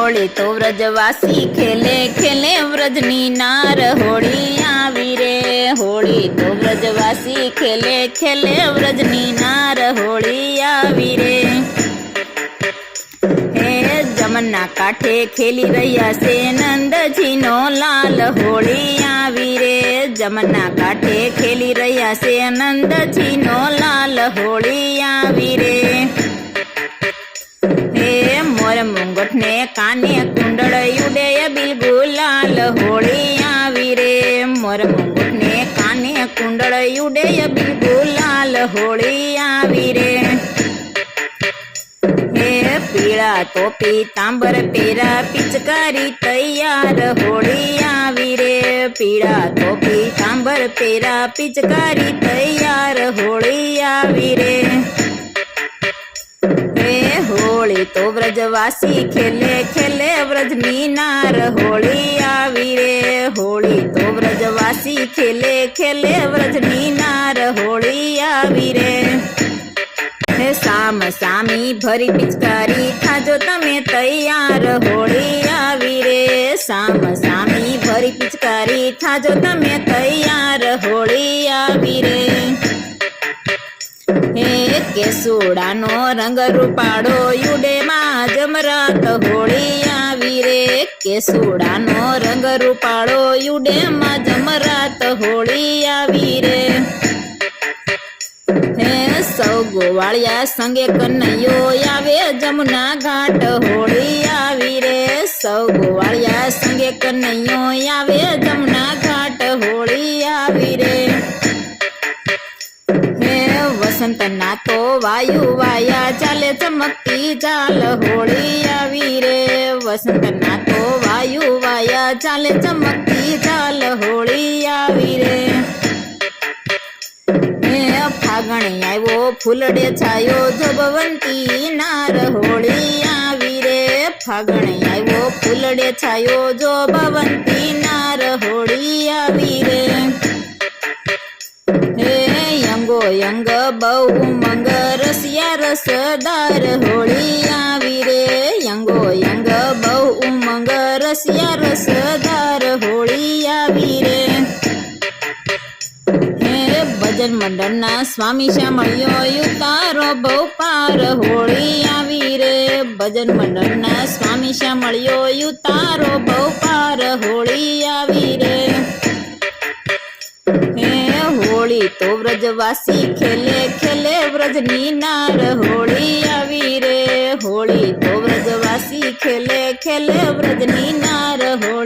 होली तो व्रजवासी खेले खेले व्रजनी नार होली आवी रे। होली तो व्रजवासी खेले खेले व्रजनी नार होली आवी रे। हे जमना काठे खेली रह्या से नंदजी नो लाल होली आवी रे। जमना काठे खेली रह्या से नंदजी नो लाल होली आवी रे। हे मोर मुंगट ने काने कुंडल उडे बिलगुलाल होली आवी रे। मोर मुंगट ने काने कुंडल उडे बिलगुलाल होली आवी रे। हे पीड़ा तो पीतांबर पेरा पिचकारी तैयार होली आवी रे। पीड़ा तो पीतांबर पेरा पिचकारी तैयार होली आवी रे। होली तो व्रजवासी खेले खेले व्रजनी नार होली आवी रे। होली तो व्रजवासी खेले खेले व्रजनी नार होली आवी रे। हे साम सामी भरी पिचकारी थाजो तमे तैयार होली आवी रे। साम सामी भरी पिचकारी थाजो तमे तैयार होली आवी रे। हे केसुड़ा नो रंग रूपाड़ो युडे मां जमरात होली आवी रे। केसुड़ा नो रंग रूपाड़ो युडे मां जमरात होली आवी रे। हे सौ गोवाळिया संगे कन्हैयो आवे जमुना घाट होली आवी रे। सौ गोवाळिया संगे कन्हैयो आवे जमुना घाट होली आवी रे। वसंत ना तो वायु वाया चाले चमकती चाल होली आवी रे। वसंत ना तो वायु वाया चाले चमकती चाल होली आवी रे। फागण आयो फूलडे छायो जोबवंती नार होली आवी रे। फागण आयो फूलडे छायो जोबवंती नार होली आवी रे। यंगो यंग बहु मंग रसिया रसदार होली आवी रे। यंगो यंग बहु मंग रसिया रसदार होली आवी रे। हे भजन मंडल ना स्वामी श्यामळियो युतारो बहु पार होली आवी रे। भजन मंडल ना स्वामी श्यामळियो युतारो बहु पार होली आवी रे। होली तो व्रजवासी खेले खेले व्रजनी नार होली आवी रे। होली तो व्रजवासी खेले खेले व्रजनी नार होली